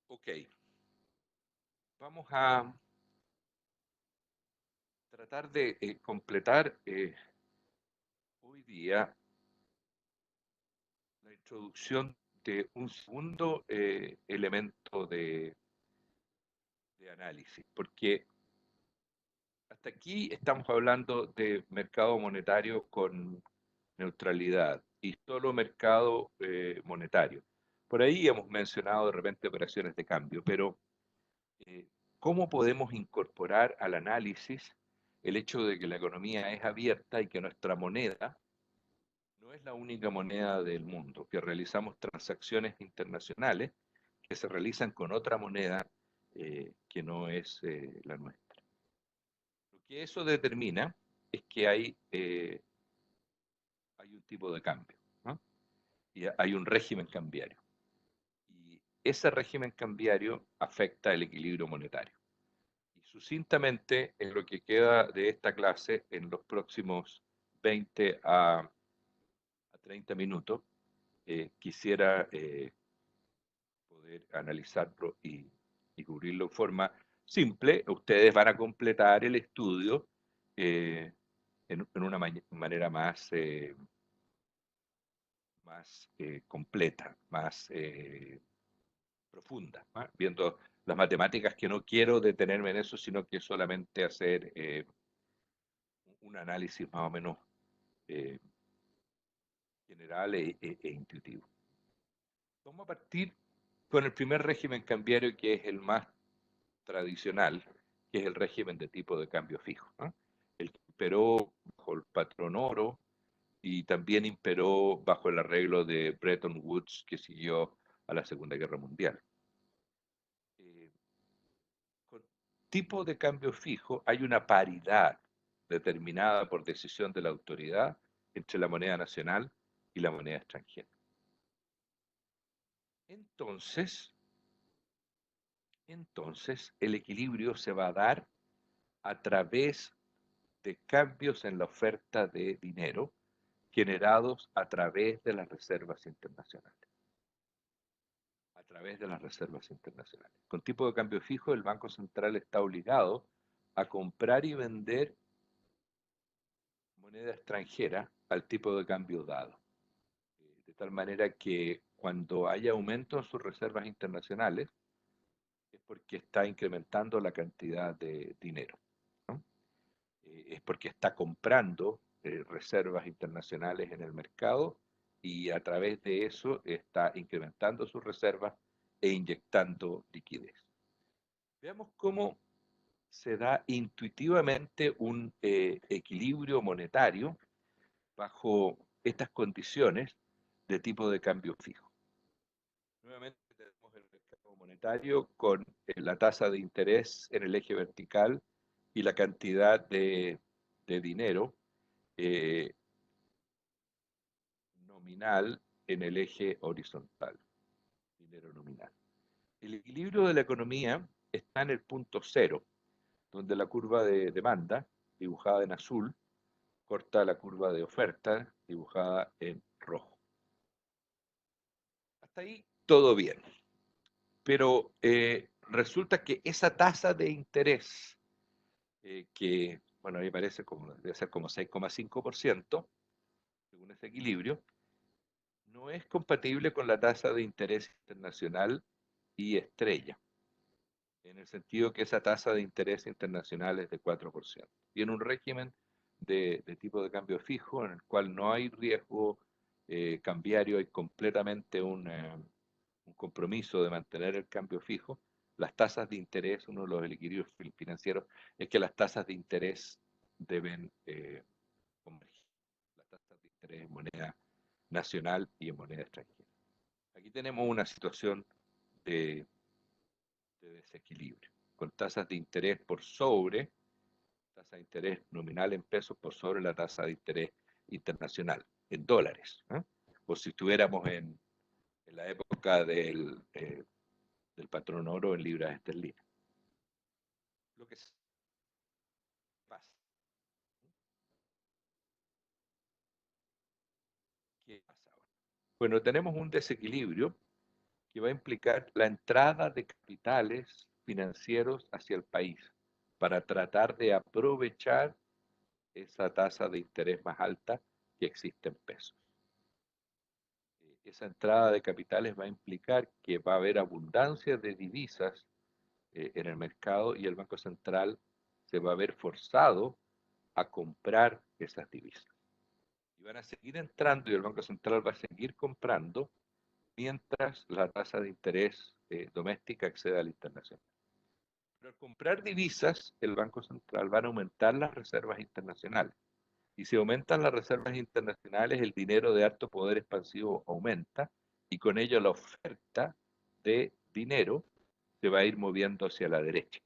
ok, vamos a tratar de completar hoy día la introducción de un segundo elemento de análisis, porque hasta aquí estamos hablando de mercado monetario con neutralidad y solo mercado monetario. Por ahí hemos mencionado de repente operaciones de cambio, pero eh, ¿cómo podemos incorporar al análisis el hecho de que la economía es abierta y que nuestra moneda no es la única moneda del mundo, que realizamos transacciones internacionales que se realizan con otra moneda que no es la nuestra? Lo que eso determina es que hay un tipo de cambio, ¿no? Y hay un régimen cambiario. Y ese régimen cambiario afecta el equilibrio monetario. Y sucintamente, en lo que queda de esta clase, en los próximos 20 a 30 minutos, quisiera poder analizarlo y cubrirlo en forma simple. Ustedes van a completar el estudio en una manera más más completa, más profunda, ¿ah? Viendo las matemáticas, que no quiero detenerme en eso, sino que solamente hacer un análisis más o menos eh, general e intuitivo. Vamos a partir con el primer régimen cambiario, que es el más tradicional, que es el régimen de tipo de cambio fijo, ¿no? El que imperó bajo el patrón oro y también imperó bajo el arreglo de Bretton Woods, que siguió a la Segunda Guerra Mundial. Con tipo de cambio fijo hay una paridad determinada por decisión de la autoridad entre la moneda nacional y la moneda extranjera. Entonces, el equilibrio se va a dar a través de cambios en la oferta de dinero generados a través de las reservas internacionales. A través de las reservas internacionales. Con tipo de cambio fijo, el Banco Central está obligado a comprar y vender moneda extranjera al tipo de cambio dado. De tal manera que cuando haya aumento en sus reservas internacionales, es porque está incrementando la cantidad de dinero, ¿no? Es porque está comprando reservas internacionales en el mercado y a través de eso está incrementando sus reservas e inyectando liquidez. Veamos cómo se da intuitivamente un equilibrio monetario bajo estas condiciones de tipo de cambio fijo. Nuevamente tenemos el mercado monetario con la tasa de interés en el eje vertical y la cantidad de dinero eh, nominal en el eje horizontal, dinero nominal. El equilibrio de la economía está en el punto cero, donde la curva de demanda, dibujada en azul, corta la curva de oferta, dibujada en rojo. Hasta ahí todo bien. Pero resulta que esa tasa de interés, que, bueno, a mí me parece como, debe ser como 6,5%, según ese equilibrio, no es compatible con la tasa de interés internacional y estrella, en el sentido que esa tasa de interés internacional es de 4%. Y en un régimen de tipo de cambio fijo, en el cual no hay riesgo cambiario, hay completamente un compromiso de mantener el cambio fijo, las tasas de interés, uno de los equilibrios financieros, es que las tasas de interés deben convergir. Las tasas de interés en moneda nacional y en moneda extranjera. Aquí tenemos una situación de, de desequilibrio, con tasas de interés por sobre, tasa de interés nominal en pesos por sobre la tasa de interés internacional, en dólares, ¿eh? O si estuviéramos en la época del patrón oro en libras esterlinas. Lo que pasa. ¿Qué pasa ahora? Bueno, tenemos un desequilibrio que va a implicar la entrada de capitales financieros hacia el país para tratar de aprovechar esa tasa de interés más alta que existe en pesos. Esa entrada de capitales va a implicar que va a haber abundancia de divisas en el mercado y el Banco Central se va a ver forzado a comprar esas divisas. Y van a seguir entrando y el Banco Central va a seguir comprando mientras la tasa de interés doméstica exceda al internacional. Pero al comprar divisas, el Banco Central va a aumentar las reservas internacionales. Y si aumentan las reservas internacionales, el dinero de alto poder expansivo aumenta y con ello la oferta de dinero se va a ir moviendo hacia la derecha.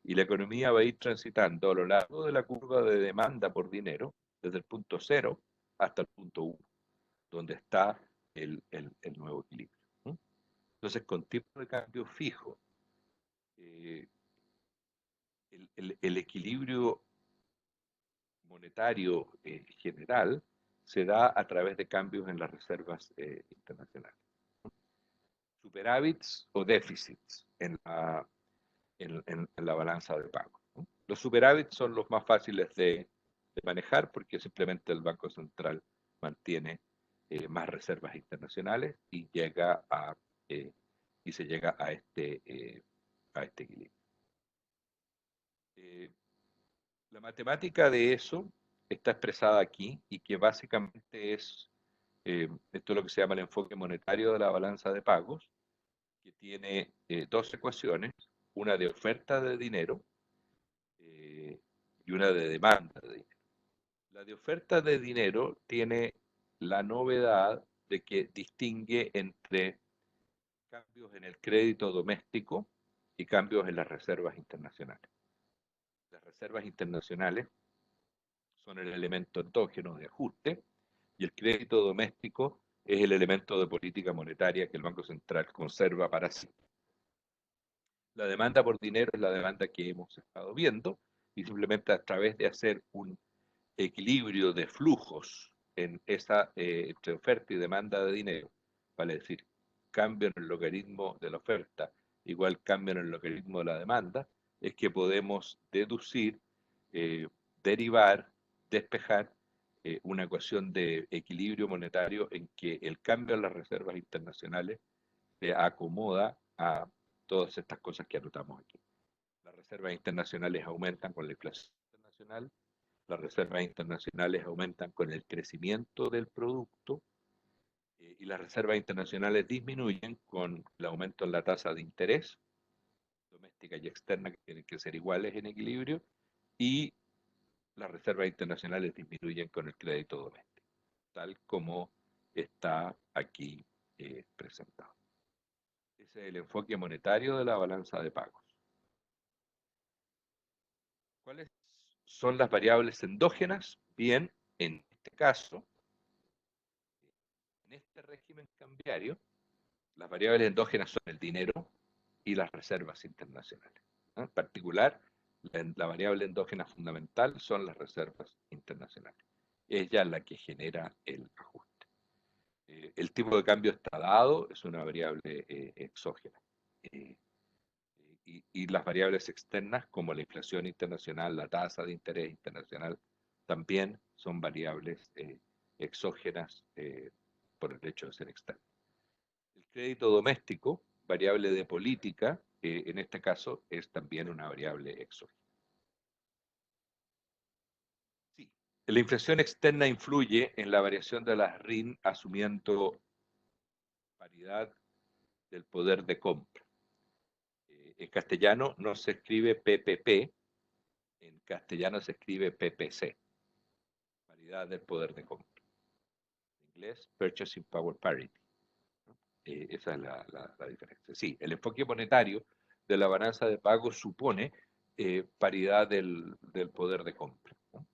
Y la economía va a ir transitando a lo largo de la curva de demanda por dinero, desde el punto cero hasta el punto 1, donde está el nuevo equilibrio. Entonces, con tipo de cambio fijo, eh, el equilibrio monetario general se da a través de cambios en las reservas internacionales. Superávits o déficits en la balanza de pago, ¿no? Los superávits son los más fáciles de manejar porque simplemente el Banco Central mantiene más reservas internacionales y se llega a este equilibrio. La matemática de eso está expresada aquí y que básicamente esto es lo que se llama el enfoque monetario de la balanza de pagos, que tiene dos ecuaciones, una de oferta de dinero y una de demanda de dinero. La de oferta de dinero tiene la novedad de que distingue entre cambios en el crédito doméstico y cambios en las reservas internacionales. Las reservas internacionales son el elemento endógeno de ajuste y el crédito doméstico es el elemento de política monetaria que el Banco Central conserva para sí. La demanda por dinero es la demanda que hemos estado viendo y simplemente a través de hacer un equilibrio de flujos en esa entre oferta y demanda de dinero, vale decir, cambio en el logaritmo de la oferta igual cambio en el logaritmo de la demanda, es que podemos deducir, derivar, despejar una ecuación de equilibrio monetario en que el cambio en las reservas internacionales se acomoda a todas estas cosas que anotamos aquí. Las reservas internacionales aumentan con la inflación internacional, las reservas internacionales aumentan con el crecimiento del producto y las reservas internacionales disminuyen con el aumento en la tasa de interés doméstica y externa, que tienen que ser iguales en equilibrio, y las reservas internacionales disminuyen con el crédito doméstico, tal como está aquí presentado. Ese es el enfoque monetario de la balanza de pagos. ¿Cuáles son las variables endógenas? Bien, en este caso, en este régimen cambiario, las variables endógenas son el dinero y las reservas internacionales. En particular, la variable endógena fundamental son las reservas internacionales. Ella es la que genera el ajuste. El tipo de cambio está dado, es una variable exógena. Y las variables externas, como la inflación internacional, la tasa de interés internacional, también son variables exógenas por el hecho de ser externas. El crédito doméstico, variable de política, en este caso es también una variable exógena. Sí, la inflación externa influye en la variación de las RIN asumiendo paridad del poder de compra. En castellano no se escribe PPP, en castellano se escribe PPC, paridad del poder de compra. En inglés, Purchasing Power Parity. Esa es la diferencia. Sí, el enfoque monetario de la balanza de pagos supone paridad del poder de compra, ¿no?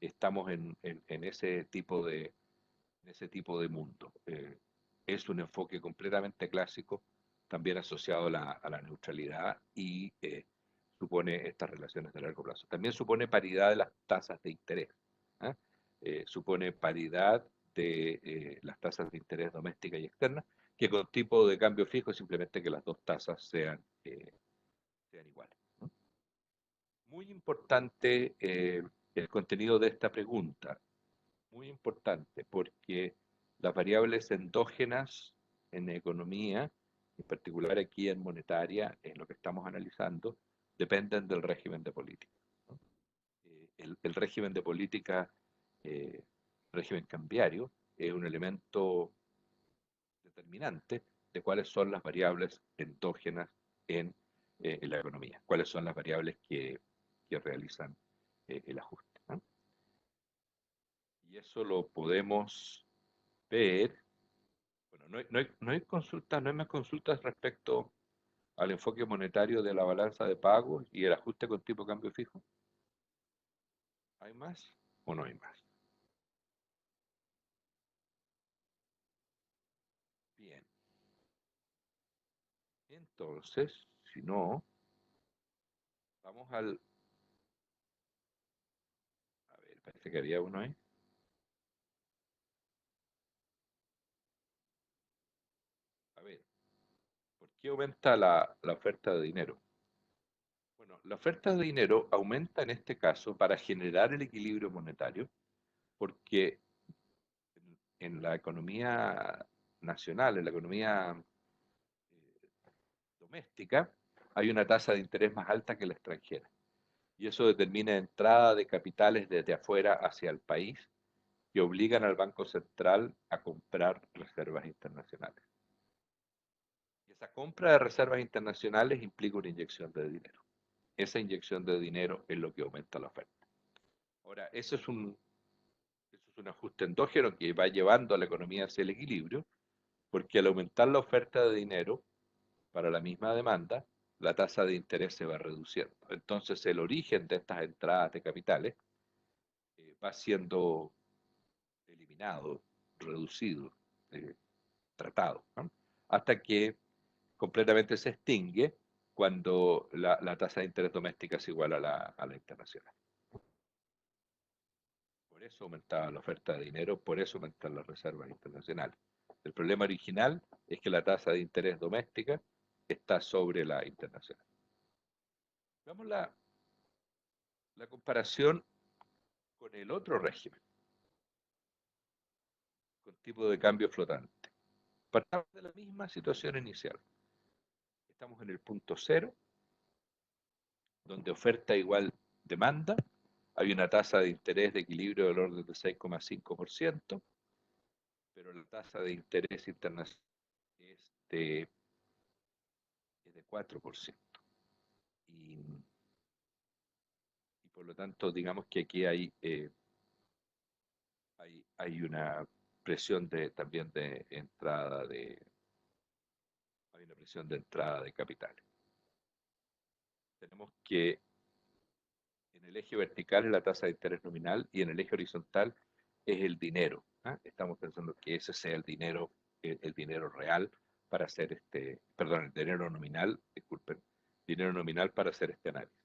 Estamos en ese tipo de mundo. Es un enfoque completamente clásico, también asociado a la neutralidad y supone estas relaciones de largo plazo. También supone paridad de las tasas de interés. ¿Eh? Supone paridad de las tasas de interés domésticas y externas, que con tipo de cambio fijo simplemente que las dos tasas sean iguales, ¿no? Muy importante el contenido de esta pregunta, muy importante, porque las variables endógenas en economía, en particular aquí en monetaria, en lo que estamos analizando, dependen del régimen de política, ¿no? El régimen de política, régimen cambiario, es un elemento determinante de cuáles son las variables endógenas en la economía, cuáles son las variables que realizan el ajuste, ¿no? Y eso lo podemos ver. Bueno, no hay consultas, no hay más consultas respecto al enfoque monetario de la balanza de pagos y el ajuste con tipo de cambio fijo. ¿Hay más o no hay más? Bien. Entonces, si no, vamos al... A ver, parece que había uno ahí. A ver, ¿por qué aumenta la oferta de dinero? Bueno, la oferta de dinero aumenta en este caso para generar el equilibrio monetario, porque en la economía nacional, en la economía doméstica, hay una tasa de interés más alta que la extranjera. Y eso determina entrada de capitales desde afuera hacia el país que obligan al Banco Central a comprar reservas internacionales. Y esa compra de reservas internacionales implica una inyección de dinero. Esa inyección de dinero es lo que aumenta la oferta. Ahora, eso es un ajuste endógeno que va llevando a la economía hacia el equilibrio, porque al aumentar la oferta de dinero para la misma demanda, la tasa de interés se va reduciendo. Entonces, el origen de estas entradas de capitales va siendo eliminado, reducido, tratado, ¿no? Hasta que completamente se extingue cuando la tasa de interés doméstica es igual a la internacional. Por eso aumentaba la oferta de dinero, por eso aumentan las reservas internacionales. El problema original es que la tasa de interés doméstica está sobre la internacional. Veamos la comparación con el otro régimen, con tipo de cambio flotante. Partamos de la misma situación inicial. Estamos en el punto cero, donde oferta igual demanda. Hay una tasa de interés de equilibrio del orden de 6,5%, pero la tasa de interés internacional es de 4%. Y por lo tanto, digamos que aquí hay una presión también de entrada hay una presión de entrada de capitales. Tenemos que en el eje vertical es la tasa de interés nominal y en el eje horizontal es el dinero. ¿Ah? Estamos pensando que ese sea el dinero real para hacer perdón, el dinero nominal, disculpen, dinero nominal para hacer este análisis.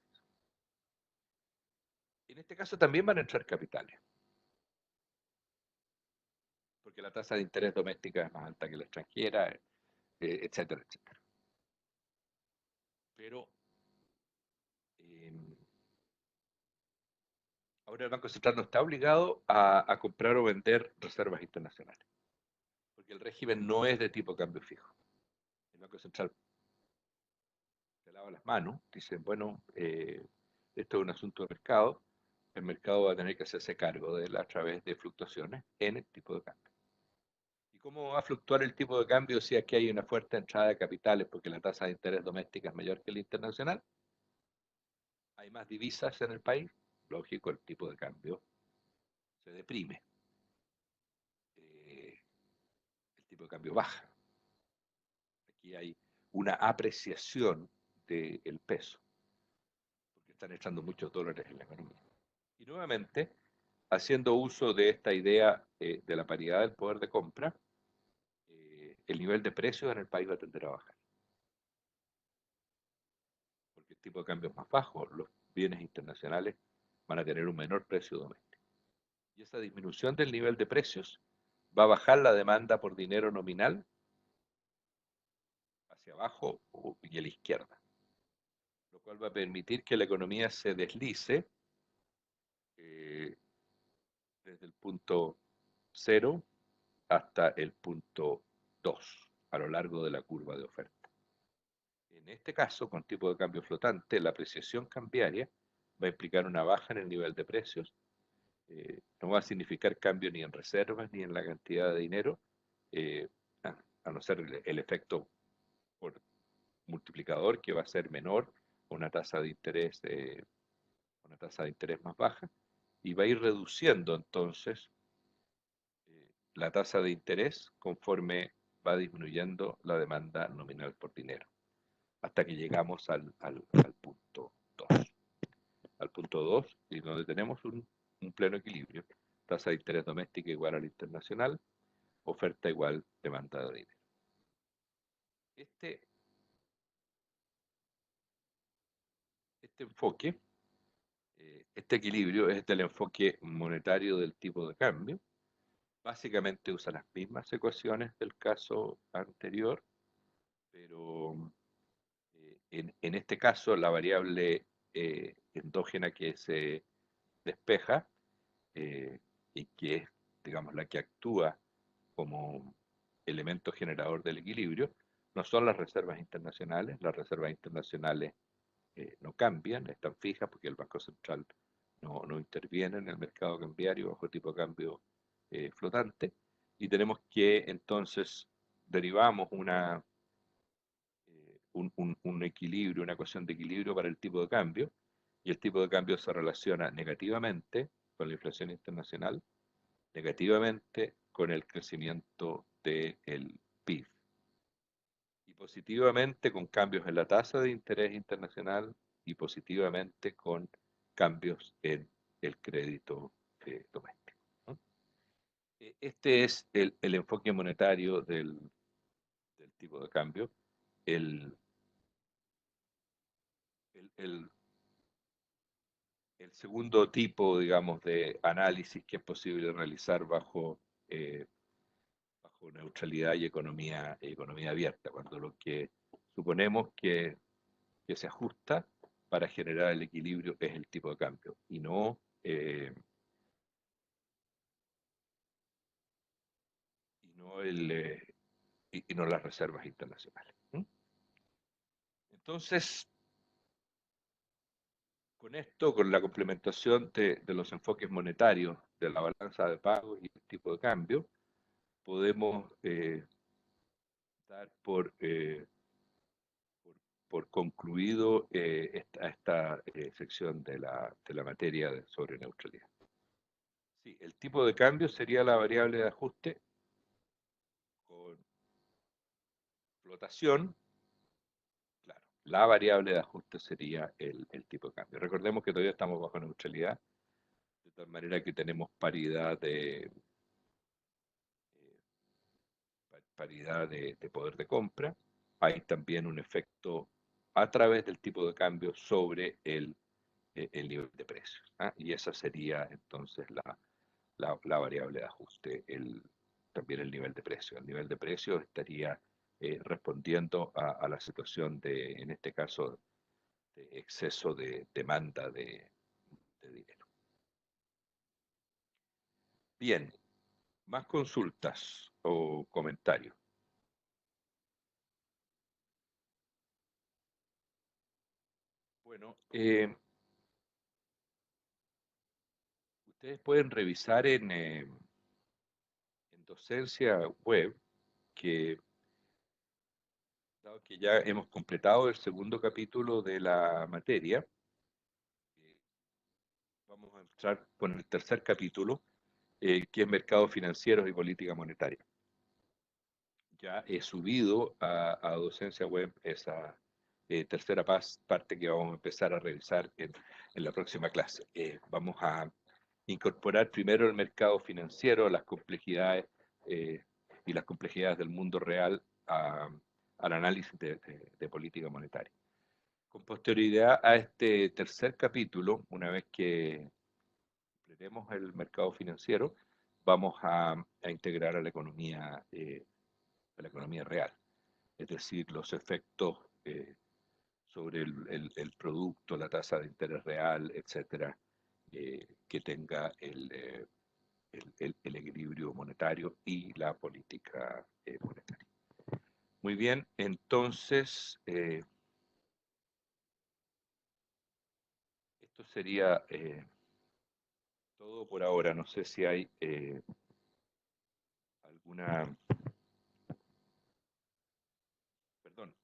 En este caso también van a entrar capitales, porque la tasa de interés doméstica es más alta que la extranjera, etcétera, etcétera. Pero ahora el Banco Central no está obligado a comprar o vender reservas internacionales, porque el régimen no es de tipo cambio fijo. El Banco Central se lava las manos, dice, bueno, esto es un asunto de mercado, el mercado va a tener que hacerse cargo de él a través de fluctuaciones en el tipo de cambio. ¿Y cómo va a fluctuar el tipo de cambio si aquí hay una fuerte entrada de capitales porque la tasa de interés doméstica es mayor que la internacional? Hay más divisas en el país, lógico, el tipo de cambio se deprime, el tipo de cambio baja. Aquí hay una apreciación del peso, porque están echando muchos dólares en la economía. Y nuevamente, haciendo uso de esta idea de la paridad del poder de compra, el nivel de precios en el país va a tender a bajar. Porque el tipo de cambio es más bajo, los bienes internacionales van a tener un menor precio doméstico. Y esa disminución del nivel de precios va a bajar la demanda por dinero nominal hacia abajo y a la izquierda, lo cual va a permitir que la economía se deslice eh, desde el punto 0 hasta el punto 2 a lo largo de la curva de oferta. En este caso, con tipo de cambio flotante, la apreciación cambiaria va a implicar una baja en el nivel de precios, no va a significar cambio ni en reservas ni en la cantidad de dinero, eh, a no ser el efecto por multiplicador que va a ser menor, una tasa de interés, una tasa de interés más baja, y va a ir reduciendo entonces la tasa de interés conforme va disminuyendo la demanda nominal por dinero, hasta que llegamos al punto 2. Al punto 2, y donde tenemos un pleno equilibrio, tasa de interés doméstica igual al internacional, oferta igual demanda de dinero. Este enfoque, este equilibrio es del enfoque monetario del tipo de cambio. Básicamente usa las mismas ecuaciones del caso anterior, pero en este caso la variable endógena que se despeja y que es, digamos, la que actúa como elemento generador del equilibrio no son las reservas internacionales. Las reservas internacionales no cambian, están fijas porque el Banco Central no interviene en el mercado cambiario bajo tipo de cambio flotante, y tenemos que entonces derivamos un equilibrio, una ecuación de equilibrio para el tipo de cambio, y el tipo de cambio se relaciona negativamente con la inflación internacional, negativamente con el crecimiento del PIB, y positivamente con cambios en la tasa de interés internacional, y positivamente con cambios en el crédito doméstico, ¿no? Este es el enfoque monetario del tipo de cambio. El, el, el- el segundo tipo, digamos, de análisis que es posible realizar bajo neutralidad y economía abierta, cuando lo que suponemos que se ajusta para generar el equilibrio es el tipo de cambio y no, y no las reservas internacionales. ¿Mm? Entonces, con esto, con la complementación de los enfoques monetarios, de la balanza de pagos y el tipo de cambio, podemos dar por concluido esta sección de la materia sobre neutralidad. Sí, el tipo de cambio sería la variable de ajuste con flotación. Claro, la variable de ajuste sería el tipo de cambio. Recordemos que todavía estamos bajo neutralidad, de tal manera que tenemos paridad de poder de compra. Hay también un efecto a través del tipo de cambio sobre el nivel de precios, ¿ah? Y esa sería entonces la variable de ajuste, también el nivel de precio. El nivel de precio estaría respondiendo a la situación en este caso, de exceso de demanda de dinero. Bien, más consultas o comentarios. Bueno, ustedes pueden revisar en Docencia Web que, dado que ya hemos completado el segundo capítulo de la materia, eh, vamos a entrar con el tercer capítulo, que es mercados financieros y política monetaria. Ya he subido a Docencia Web esa tercera parte que vamos a empezar a revisar en la próxima clase. Vamos a incorporar primero el mercado financiero, las complejidades y las complejidades del mundo real al análisis de política monetaria. Con posterioridad a este tercer capítulo, una vez que completemos el mercado financiero, vamos a integrar a la economía real, es decir, los efectos sobre el producto, la tasa de interés real, etcétera, que tenga el equilibrio monetario y la política monetaria. Muy bien, entonces, esto sería todo por ahora. No sé si hay alguna... Perdón,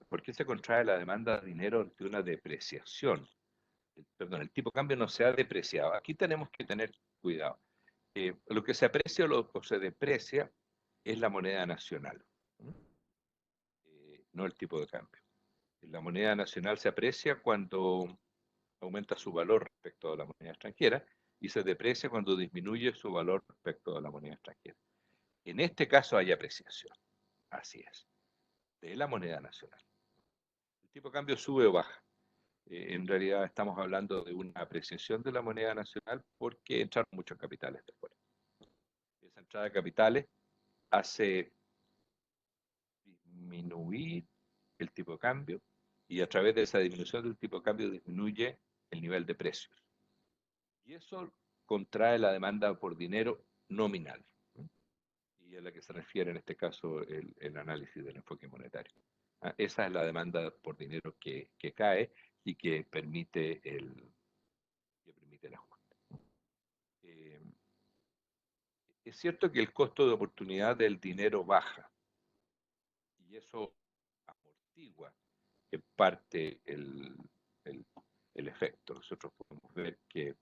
¿por qué se contrae la demanda de dinero ante una depreciación? Perdón, el tipo de cambio no se ha depreciado. Aquí tenemos que tener cuidado. Lo que se aprecia o se deprecia es la moneda nacional, no el tipo de cambio. La moneda nacional se aprecia cuando aumenta su valor respecto a la moneda extranjera, y se deprecia cuando disminuye su valor respecto a la moneda extranjera. En este caso hay apreciación, así es, de la moneda nacional. El tipo de cambio sube o baja. En realidad estamos hablando de una apreciación de la moneda nacional porque entraron muchos capitales de fuera. Esa entrada de capitales hace disminuir el tipo de cambio, y a través de esa disminución del tipo de cambio disminuye el nivel de precios. Y eso contrae la demanda por dinero nominal. y a la que se refiere en este caso el análisis del enfoque monetario. Esa es la demanda por dinero que cae y que permite el ajuste. Es cierto que el costo de oportunidad del dinero baja y eso amortigua en parte el, el efecto. Nosotros podemos ver que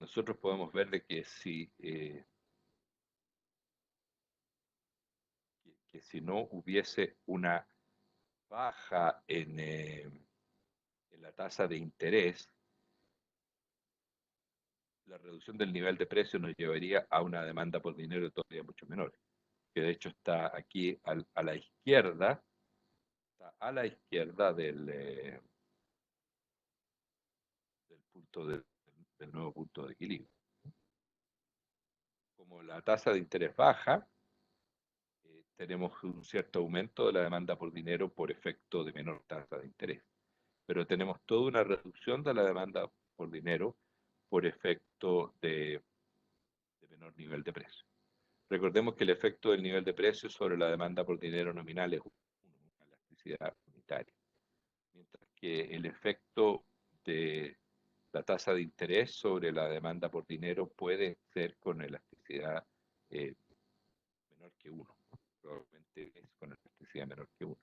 nosotros podemos ver de que que si no hubiese una baja en la tasa de interés, la reducción del nivel de precio nos llevaría a una demanda por dinero todavía mucho menor, que de hecho está aquí a la izquierda, está a la izquierda del punto del nuevo punto de equilibrio. Como la tasa de interés baja, tenemos un cierto aumento de la demanda por dinero por efecto de menor tasa de interés, pero tenemos toda una reducción de la demanda por dinero por efecto de menor nivel de precio. Recordemos que el efecto del nivel de precio sobre la demanda por dinero nominal es una elasticidad unitaria, mientras que el efecto de la tasa de interés sobre la demanda por dinero puede ser con elasticidad eh, menor que 1. Probablemente es con elasticidad menor que 1,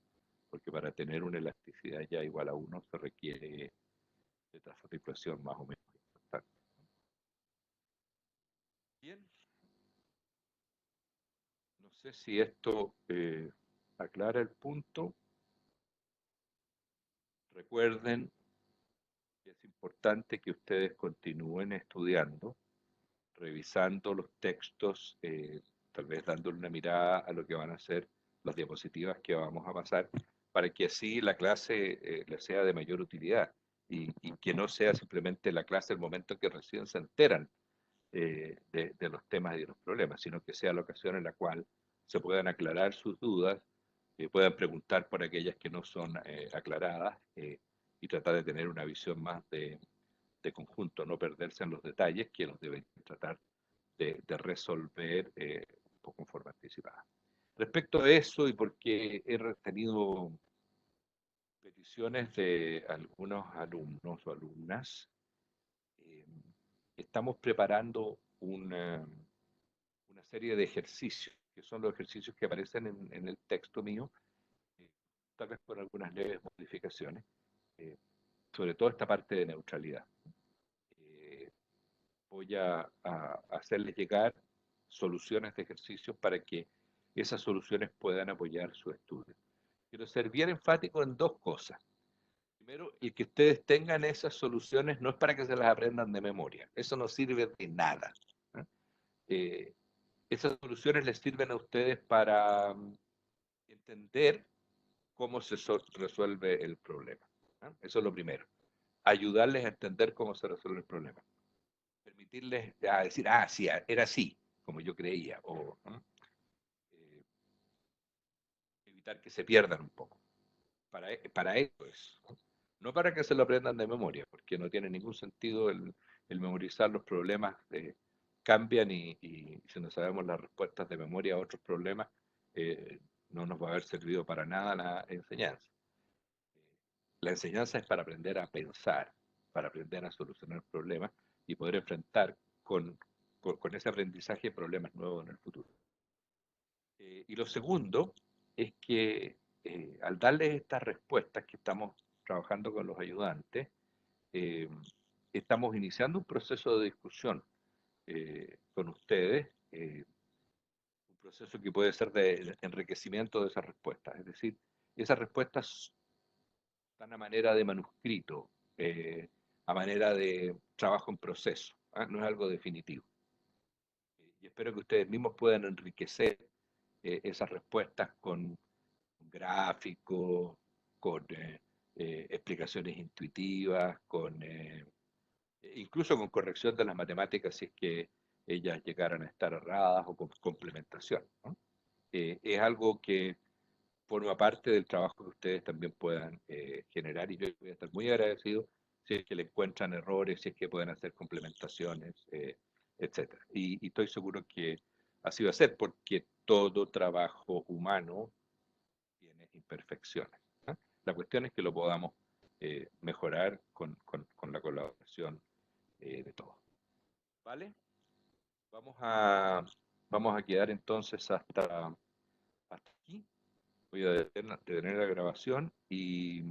porque para tener una elasticidad ya igual a 1 se requiere de tasa de inflación más o menos importante. Bien, no sé si esto aclara el punto. Recuerden que es importante que ustedes continúen estudiando, revisando los textos, tal vez dándole una mirada a lo que van a ser las diapositivas que vamos a pasar, para que así la clase les sea de mayor utilidad y que no sea simplemente la clase el momento que recién se enteran de los temas y de los problemas, sino que sea la ocasión en la cual se puedan aclarar sus dudas, puedan preguntar por aquellas que no son aclaradas y tratar de tener una visión más de conjunto, no perderse en los detalles que los deben tratar de resolver un poco en forma anticipada. Respecto a eso y porque he tenido peticiones de algunos alumnos o alumnas, eh, estamos preparando una serie de ejercicios, que son los ejercicios que aparecen en el texto mío, eh, tal vez con algunas leves modificaciones, eh, sobre todo esta parte de neutralidad. Eh, Voy a hacerles llegar soluciones de ejercicios para que esas soluciones puedan apoyar su estudio. Quiero ser bien enfático en dos cosas. Primero, el que ustedes tengan esas soluciones no es para que se las aprendan de memoria. Eso no sirve de nada. ¿Eh? Esas soluciones les sirven a ustedes para entender cómo se resuelve el problema. ¿Eh? Eso es lo primero. Ayudarles a entender cómo se resuelve el problema. Permitirles a decir, sí, era así, como yo creía, o evitar que se pierdan un poco. Para eso es. No para que se lo aprendan de memoria, porque no tiene ningún sentido el memorizar los problemas, cambian y si no sabemos las respuestas de memoria a otros problemas, no nos va a haber servido para nada la enseñanza. La enseñanza es para aprender a pensar, para aprender a solucionar problemas y poder enfrentar con ese aprendizaje problemas nuevos en el futuro. Y lo segundo es que al darles estas respuestas que estamos trabajando con los ayudantes, eh, estamos iniciando un proceso de discusión con ustedes, un proceso que puede ser de enriquecimiento de esas respuestas. Es decir, esas respuestas están a manera de manuscrito, a manera de trabajo en proceso, no es algo definitivo. Y espero que ustedes mismos puedan enriquecer esas respuestas con gráficos, con explicaciones intuitivas, incluso con corrección de las matemáticas si es que ellas llegaran a estar erradas o con complementación, ¿no? Es algo que forma parte del trabajo que ustedes también puedan generar, y yo voy a estar muy agradecido si es que le encuentran errores, si es que pueden hacer complementaciones, etcétera. Y estoy seguro que así va a ser, porque todo trabajo humano tiene imperfecciones, ¿no? La cuestión es que lo podamos mejorar con la colaboración de todos. ¿Vale? Vamos a, vamos a quedar entonces hasta aquí. Voy a detener la grabación y